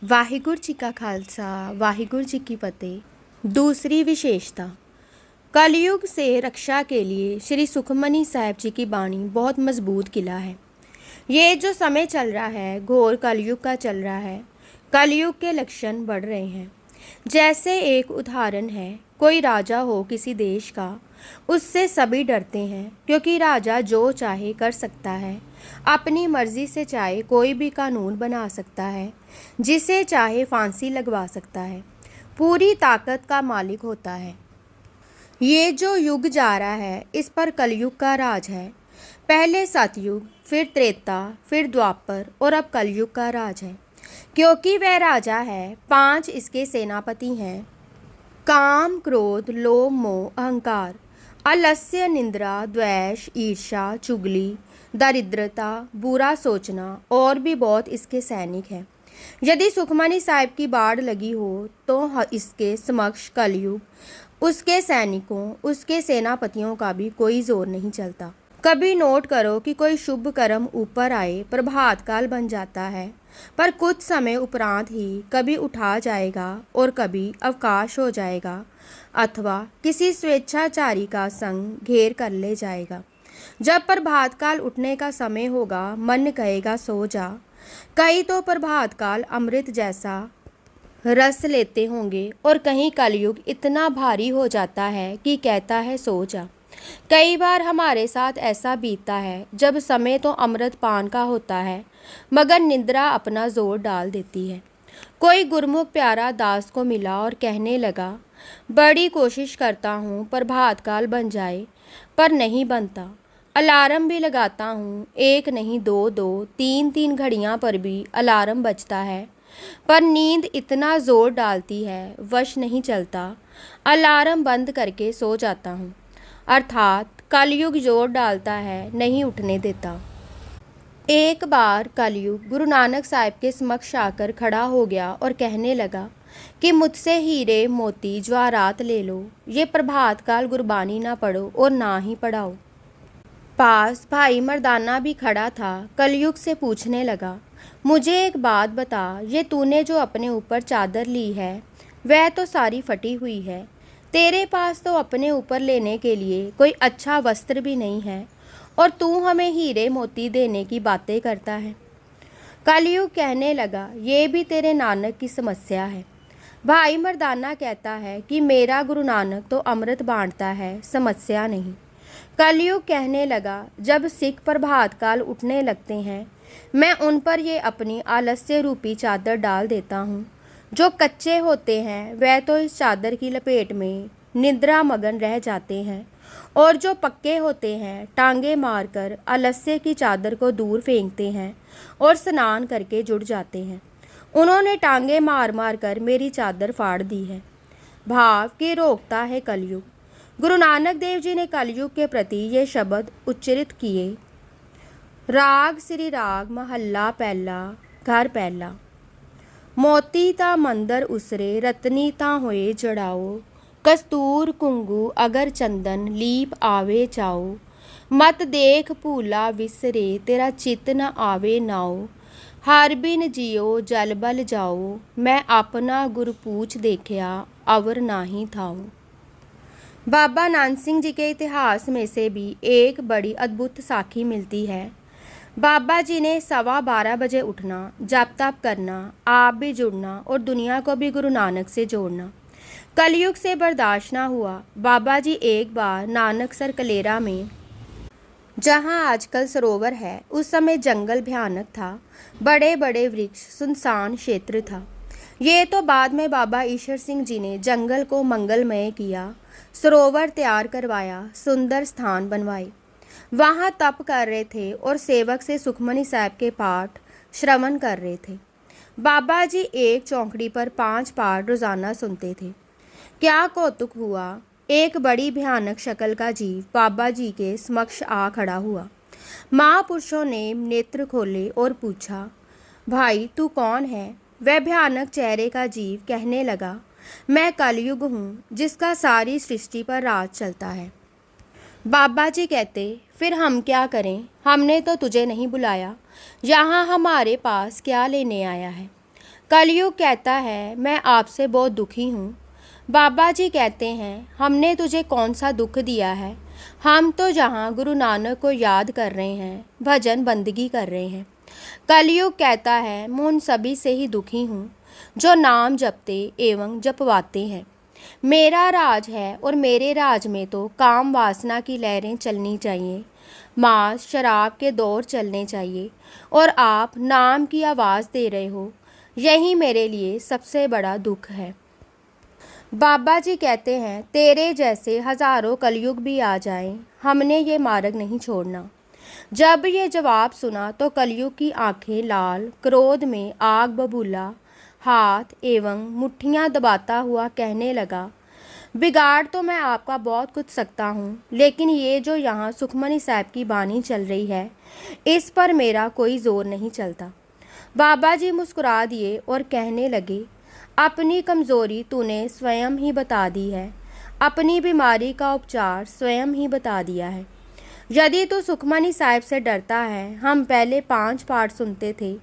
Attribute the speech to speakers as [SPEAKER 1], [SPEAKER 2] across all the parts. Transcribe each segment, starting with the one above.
[SPEAKER 1] ਵਾਹਿਗੁਰੂ ਜੀ ਕਾ ਖਾਲसा वाहिगुरु जी की फतेह। दूसरी विशेषता, कलयुग से रक्षा के लिए श्री सुखमनी साहिब जी की बाणी बहुत मजबूत किला है। ये जो समय चल रहा है घोर कलयुग का चल रहा है। कलयुग के लक्षण बढ़ रहे हैं। जैसे एक उदाहरण है, कोई राजा हो किसी देश का, उससे सभी डरते हैं क्योंकि राजा जो चाहे कर सकता है। अपनी मर्जी से चाहे कोई भी कानून बना सकता है, जिसे चाहे फांसी लगवा सकता है, पूरी ताकत का मालिक होता है। ये जो युग जा रहा है इस पर कलयुग का राज है। पहले सतयुग, फिर त्रेता, फिर द्वापर और अब कलयुग का राज है। क्योंकि वह राजा है, 5 इसके सेनापति हैं। काम, क्रोध, लोभ, मोह, अहंकार, आलस्य, निंद्रा, द्वेष, ईर्ष्या, चुगली, दरिद्रता, बुरा सोचना और भी बहुत इसके सैनिक हैं। यदि सुखमनी साहिब की बाढ़ लगी हो तो इसके समक्ष कलयुग, उसके सैनिकों, उसके सेनापतियों का भी कोई जोर नहीं चलता। कभी नोट करो कि कोई शुभ कर्म ऊपर आए, प्रभात काल बन जाता है, पर कुछ समय उपरांत ही कभी उठा जाएगा और कभी अवकाश हो जाएगा, अथवा किसी स्वेच्छाचारी का संग घेर कर ले जाएगा। जब प्रभात काल उठने का समय होगा, मन कहेगा सो जा। कई तो प्रभात काल अमृत जैसा रस लेते होंगे और कहीं कलयुग इतना भारी हो जाता है कि कहता है सो जा। कई बार हमारे साथ ऐसा बीतता है, जब समय तो अमृत पान का होता है मगर निद्रा अपना जोर डाल देती है। कोई गुरमुख प्यारा दास को मिला और कहने लगा, बड़ी कोशिश करता हूँ प्रभात काल बन जाए, पर नहीं बनता। अलार्म भी लगाता हूँ, 1 नहीं 2 2 3 3 घड़ियाँ पर भी अलार्म बजता है, पर नींद इतना जोर डालती है वश नहीं चलता। अलार्म बंद करके सो जाता हूँ। अर्थात कलयुग जोर डालता है, नहीं उठने देता। एक बार कलयुग गुरु नानक साहिब के समक्ष आकर खड़ा हो गया और कहने लगा कि मुझसे हीरे मोती जवाहरात ले लो, ये प्रभात काल गुरबानी ना पढ़ो और ना ही पढ़ाओ। पास भाई मर्दाना भी खड़ा था। कलयुग से पूछने लगा, मुझे एक बात बता, ये तूने जो अपने ऊपर चादर ली है वह तो सारी फटी हुई है। तेरे पास तो अपने ऊपर लेने के लिए कोई अच्छा वस्त्र भी नहीं है और तू हमें हीरे मोती देने की बातें करता है। कलयुग कहने लगा, ये भी तेरे नानक की समस्या है। भाई मर्दाना कहता है कि मेरा गुरु नानक तो अमृत बांटता है, समस्या नहीं। कलयुग कहने लगा, जब सिख प्रभात काल उठने लगते हैं, मैं उन पर ये अपनी आलस्य रूपी चादर डाल देता हूँ। जो कच्चे होते हैं वह तो इस चादर की लपेट में निद्रा मगन रह जाते हैं, और जो पक्के होते हैं टांगे मारकर आलस्य की चादर को दूर फेंकते हैं और स्नान करके जुड़ जाते हैं। उन्होंने टांगे मार मार कर मेरी चादर फाड़ दी है। भाव के रोकता है कलयुग। गुरु नानक देव जी ने कलयुग के प्रति ये शब्द उच्चरित किए। राग श्री राग महल्ला पहला, घर पहला। मोती ता मंदर उसरे, रतनी ता होए जड़ाओ। कस्तूर कुंगू अगर चंदन, लीप आवे चाओ। मत देख भूला विसरे, तेरा चित न आवे नाओ। हर बिन जियो जल बल जाओ, मैं अपना गुरु पूछ देखया, अवर नाही थाओ। बाबा नानक सिंह जी के इतिहास में से भी एक बड़ी अद्भुत साखी मिलती है। बाबा जी ने 12:15 बजे उठना, जप तप करना, आप भी जुड़ना और दुनिया को भी गुरु नानक से जोड़ना। कलयुग से बर्दाश्त ना हुआ। बाबा जी एक बार नानकसर कलेरा में, जहाँ आजकल सरोवर है, उस समय जंगल भयानक था, बड़े बड़े वृक्ष, सुनसान क्षेत्र था। ये तो बाद में बाबा ईश्वर सिंह जी ने जंगल को मंगलमय किया, सरोवर तैयार करवाया, सुंदर स्थान बनवाए। वहाँ तप कर रहे थे और सेवक से सुखमनी साहिब के पाठ श्रवण कर रहे थे। बाबा जी एक चौकड़ी पर 5 पाठ रोजाना सुनते थे। क्या कौतुक हुआ, एक बड़ी भयानक शक्ल का जीव बाबा जी के समक्ष आ खड़ा हुआ। महापुरुषों ने नेत्र खोले और पूछा, भाई तू कौन है? वह भयानक चेहरे का जीव कहने लगा, मैं कलयुग हूँ, जिसका सारी सृष्टि पर राज चलता है। बाबा जी कहते, फिर हम क्या करें? हमने तो तुझे नहीं बुलाया, यहाँ हमारे पास क्या लेने आया है? कलयुग कहता है मैं आपसे बहुत दुखी हूँ। बाबा जी कहते हैं हमने तुझे कौन सा दुख दिया है। हम तो जहाँ गुरु नानक को याद कर रहे हैं, भजन बंदगी कर रहे हैं। कलयुग कहता है मैं उन सभी से ही दुखी हूँ जो नाम जपते एवं जपवाते हैं। मेरा राज है और मेरे राज में तो काम वासना की लहरें चलनी चाहिए, मांस शराब के दौर चलने चाहिए, और आप नाम की आवाज़ दे रहे हो। यही मेरे लिए सबसे बड़ा दुख है। बाबा जी कहते हैं तेरे जैसे हजारों कलयुग भी आ जाएं, हमने ये मार्ग नहीं छोड़ना। जब ये जवाब सुना तो कलयुग की आंखें लाल, क्रोध में आग बबूला, हाथ एवं मुट्ठियां दबाता हुआ कहने लगा, बिगाड़ तो मैं आपका बहुत कुछ सकता हूँ, लेकिन ये जो यहाँ सुखमनी साहब की बानी चल रही है, इस पर मेरा कोई जोर नहीं चलता। बाबा जी मुस्कुरा दिए और कहने लगे, अपनी कमज़ोरी तूने स्वयं ही बता दी है, अपनी बीमारी का उपचार स्वयं ही बता दिया है। यदि तू सुखमनी साहब से डरता है, हम पहले 5 पाठ सुनते थे,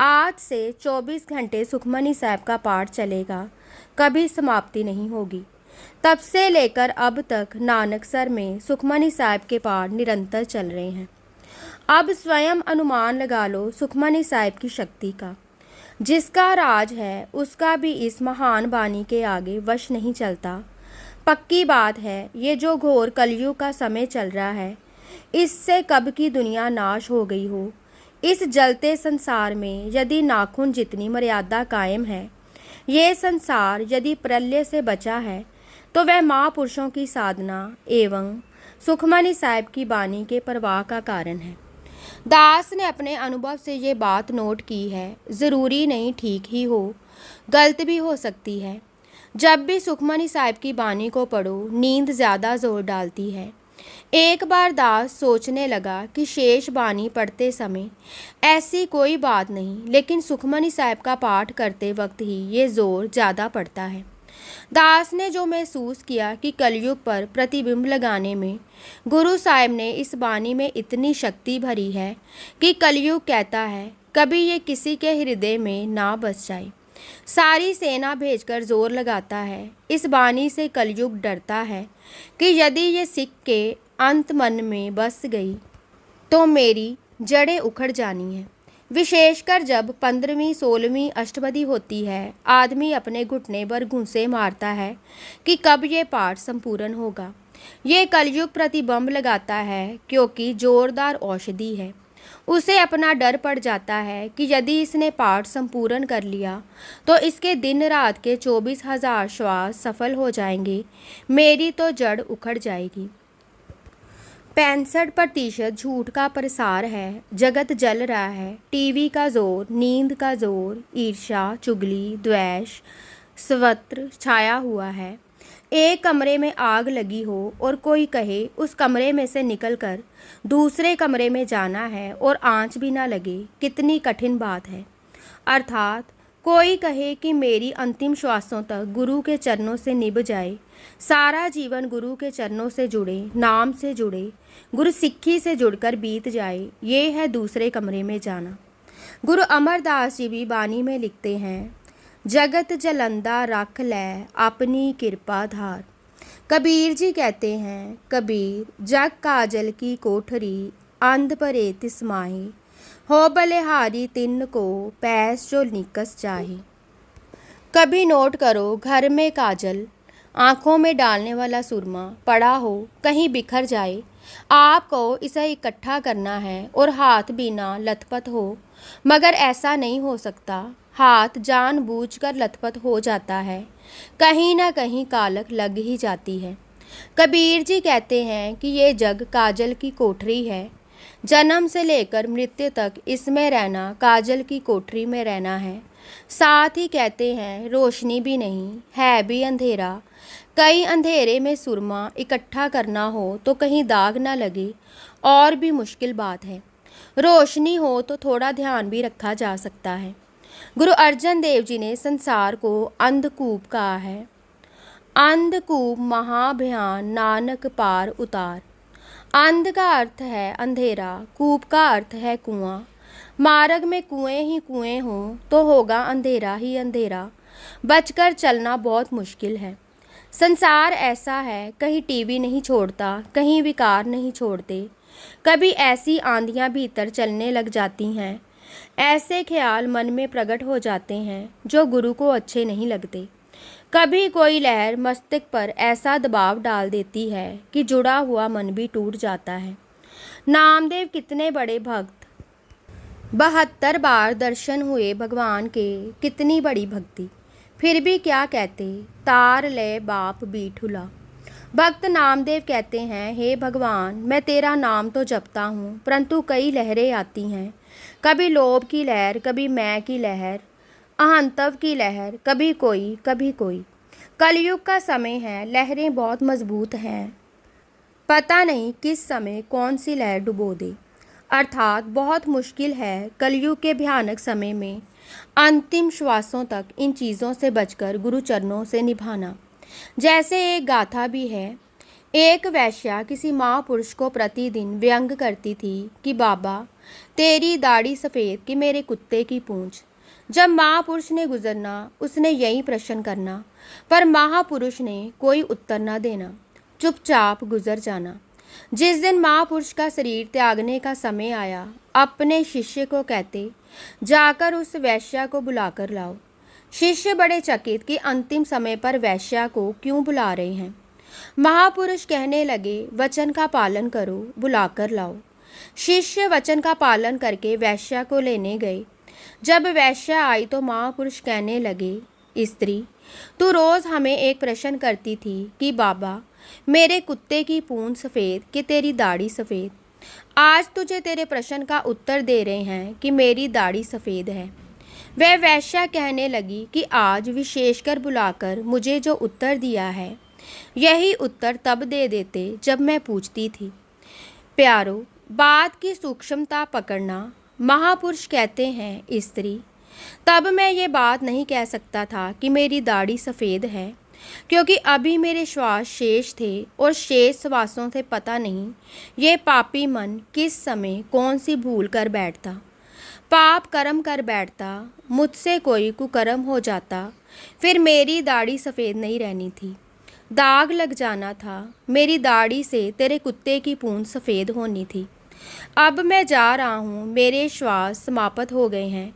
[SPEAKER 1] आज से 24 घंटे सुखमनी साहब का पाठ चलेगा, कभी समाप्ति नहीं होगी। तब से लेकर अब तक नानकसर में सुखमनी साहब के पाठ निरंतर चल रहे हैं। अब स्वयं अनुमान लगा लो सुखमनी साहब की शक्ति का। जिसका राज है उसका भी इस महान बानी के आगे वश नहीं चलता। पक्की बात है, ये जो घोर कलयुग का समय चल रहा है, इससे कब की दुनिया नाश हो गई हो। इस जलते संसार में यदि नाखून जितनी मर्यादा कायम है, ये संसार यदि प्रलय से बचा है, तो वह महापुरुषों की साधना एवं सुखमनी साहब की बानी के प्रवाह का कारण है। दास ने अपने अनुभव से ये बात नोट की है। ज़रूरी नहीं ठीक ही हो, गलत भी हो सकती है। जब भी सुखमनी साहब की बानी को पढ़ो, नींद ज़्यादा जोर डालती है। एक बार दास सोचने लगा कि शेष बानी पढ़ते समय ऐसी कोई बात नहीं, लेकिन सुखमनी साहब का पाठ करते वक्त ही ये जोर ज़्यादा पड़ता है। दास ने जो महसूस किया कि कलयुग पर प्रतिबिंब लगाने में गुरु साहिब ने इस बानी में इतनी शक्ति भरी है कि कलयुग कहता है कभी ये किसी के हृदय में ना बस जाए। सारी सेना भेजकर जोर लगाता है। इस बानी से कलयुग डरता है कि यदि ये सिख के अंत मन में बस गई तो मेरी जड़ें उखड़ जानी हैं। विशेषकर जब 15वीं 16वीं अष्टपदी होती है, आदमी अपने घुटने पर घूंसे मारता है कि कब ये पाठ संपूर्ण होगा। ये कलयुग प्रतिबंब लगाता है क्योंकि जोरदार औषधि है। उसे अपना डर पड़ जाता है कि यदि इसने पाठ संपूर्ण कर लिया तो इसके दिन रात के 24,000 श्वास सफल हो जाएंगे, मेरी तो जड़ उखड़ जाएगी। 65% झूठ का प्रसार है। जगत जल रहा है। टीवी का जोर, नींद का जोर, ईर्ष्या, चुगली, द्वेष सर्वत्र छाया हुआ है। एक कमरे में आग लगी हो और कोई कहे उस कमरे में से निकलकर दूसरे कमरे में जाना है और आंच भी ना लगे, कितनी कठिन बात है। अर्थात कोई कहे कि मेरी अंतिम श्वासों तक गुरु के चरणों से निभ जाए, सारा जीवन गुरु के चरणों से जुड़े, नाम से जुड़े, गुरु सिक्खी से जुड़कर बीत जाए, ये है दूसरे कमरे में जाना। गुरु अमरदास जी भी बानी में लिखते हैं, जगत जलंदा रख लै अपनी कृपा धार। कबीर जी कहते हैं, कबीर जग काजल की कोठरी अंध परे तिस्माही, हो बलिहारी तिन को पैस जो निकस चाहे। कभी नोट करो, घर में काजल, आँखों में डालने वाला सुरमा पड़ा हो, कहीं बिखर जाए, आपको इसे इकट्ठा करना है और हाथ भी ना लथपथ हो, मगर ऐसा नहीं हो सकता। हाथ जानबूझकर लथपथ हो जाता है, कहीं ना कहीं कालक लग ही जाती है। कबीर जी कहते हैं कि ये जग काजल की कोठरी है। जन्म से लेकर मृत्यु तक इसमें रहना काजल की कोठरी में रहना है। साथ ही कहते हैं रोशनी भी नहीं है, भी अंधेरा। कई अंधेरे में सुरमा इकट्ठा करना हो तो कहीं दाग ना लगे, और भी मुश्किल बात है। रोशनी हो तो थोड़ा ध्यान भी रखा जा सकता है। गुरु अर्जन देव जी ने संसार को अंधकूप कहा है। अंधकूप महाभयान नानक पार उतार। अंध का अर्थ है अंधेरा, कूप का अर्थ है कुआं। मार्ग में कुएं ही कुएं हों तो होगा अंधेरा ही अंधेरा, बचकर चलना बहुत मुश्किल है। संसार ऐसा है, कहीं टीवी नहीं छोड़ता, कहीं विकार नहीं छोड़ते। कभी ऐसी आंधियां भीतर चलने लग जाती हैं, ऐसे ख्याल मन में प्रकट हो जाते हैं जो गुरु को अच्छे नहीं लगते। कभी कोई लहर मस्तिष्क पर ऐसा दबाव डाल देती है कि जुड़ा हुआ मन भी टूट जाता है। नामदेव कितने बड़े भक्त, 72 बार दर्शन हुए भगवान के, कितनी बड़ी भक्ति, फिर भी क्या कहते, तार ले बाप बीठुला। भक्त नामदेव कहते हैं, हे भगवान, मैं तेरा नाम तो जपता हूँ, परंतु कई लहरें आती हैं। कभी लोभ की लहर, कभी मैं की लहर, अहंतव की लहर, कभी कोई। कलयुग का समय है, लहरें बहुत मजबूत हैं, पता नहीं किस समय कौन सी लहर डुबो दे। अर्थात बहुत मुश्किल है कलयुग के भयानक समय में अंतिम श्वासों तक इन चीज़ों से बचकर गुरु चरणों से निभाना। जैसे एक गाथा भी है, एक वैश्या किसी महापुरुष को प्रतिदिन व्यंग करती थी कि बाबा तेरी दाढ़ी सफ़ेद कि मेरे कुत्ते की पूंछ। जब महापुरुष ने गुजरना, उसने यही प्रश्न करना, पर महापुरुष ने कोई उत्तर न देना, चुपचाप गुजर जाना। जिस दिन महापुरुष का शरीर त्यागने का समय आया, अपने शिष्य को कहते, जाकर उस वैश्या को बुलाकर लाओ। शिष्य बड़े चकित कि अंतिम समय पर वैश्या को क्यों बुला रहे हैं। महापुरुष कहने लगे, वचन का पालन करो, बुलाकर लाओ। शिष्य वचन का पालन करके वैश्या को लेने गए। जब वैश्या आई तो महापुरुष कहने लगे, स्त्री, तू रोज़ हमें एक प्रश्न करती थी कि बाबा मेरे कुत्ते की पूंछ सफ़ेद कि तेरी दाढ़ी सफ़ेद। आज तुझे तेरे प्रश्न का उत्तर दे रहे हैं कि मेरी दाढ़ी सफ़ेद है। वह वैश्या कहने लगी कि आज विशेषकर बुलाकर मुझे जो उत्तर दिया है, यही उत्तर तब दे देते जब मैं पूछती थी। प्यारो, बात की सूक्ष्मता पकड़ना। महापुरुष कहते हैं, स्त्री, तब मैं ये बात नहीं कह सकता था कि मेरी दाढ़ी सफ़ेद है, क्योंकि अभी मेरे श्वास शेष थे और शेष श्वासों से पता नहीं ये पापी मन किस समय कौन सी भूल कर बैठता, पाप कर्म कर बैठता, मुझसे कोई कुकर्म हो जाता, फिर मेरी दाढ़ी सफ़ेद नहीं रहनी थी, दाग लग जाना था। मेरी दाढ़ी से तेरे कुत्ते की पूंछ सफ़ेद होनी थी। अब मैं जा रहा हूँ, मेरे श्वास समाप्त हो गए हैं,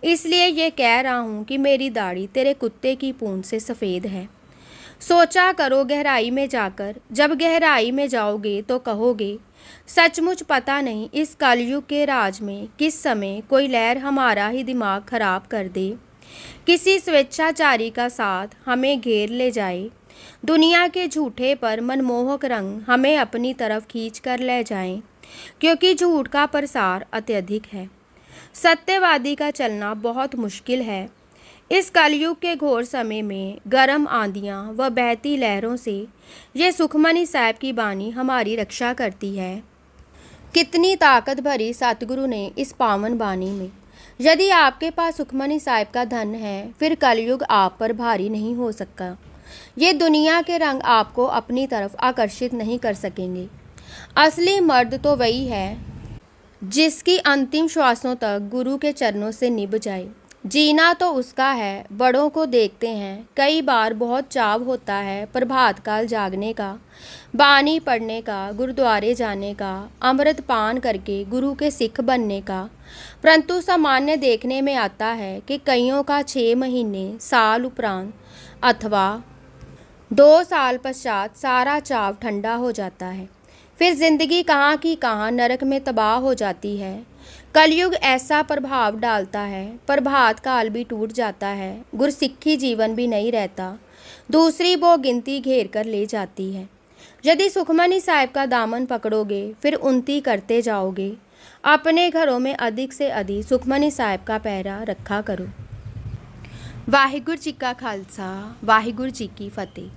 [SPEAKER 1] इसलिए ये कह रहा हूँ कि मेरी दाढ़ी तेरे कुत्ते की पूंछ से सफ़ेद है। सोचा करो गहराई में जाकर, जब गहराई में जाओगे तो कहोगे, सचमुच पता नहीं इस कलयुग के राज में किस समय कोई लहर हमारा ही दिमाग खराब कर दे, किसी स्वेच्छाचारी का साथ हमें घेर ले जाए, दुनिया के झूठे पर मनमोहक रंग हमें अपनी तरफ खींच कर ले जाएं, क्योंकि झूठ का प्रसार अत्यधिक है, सत्यवादी का चलना बहुत मुश्किल है। इस कलयुग के घोर समय में गर्म आंधियाँ व बहती लहरों से ये सुखमनी साहब की बानी हमारी रक्षा करती है। कितनी ताकत भरी सतगुरु ने इस पावन बानी में। यदि आपके पास सुखमनी साहब का धन है, फिर कलयुग आप पर भारी नहीं हो सकता। ये दुनिया के रंग आपको अपनी तरफ आकर्षित नहीं कर सकेंगे। असली मर्द तो वही है जिसकी अंतिम श्वासों तक गुरु के चरणों से निभ जाए। जीना तो उसका है। बड़ों को देखते हैं, कई बार बहुत चाव होता है प्रभात काल जागने का, बानी पढ़ने का, गुरुद्वारे जाने का, अमृत पान करके गुरु के सिख बनने का, परंतु सामान्य देखने में आता है कि कईयों का 6 महीने, साल उपरांत अथवा 2 साल पश्चात सारा चाव ठंडा हो जाता है। फिर जिंदगी कहाँ की कहाँ नरक में तबाह हो जाती है। कलयुग ऐसा प्रभाव डालता है, प्रभात काल भी टूट जाता है, गुरसिक्खी जीवन भी नहीं रहता, दूसरी वो गिनती घेर कर ले जाती है। यदि सुखमनी साहब का दामन पकड़ोगे, फिर उन्नति करते जाओगे। अपने घरों में अधिक से अधिक सुखमनी साहब का पहरा रखा करो। वाहिगुरु जी का खालसा, वाहिगुरु जी की फतेह।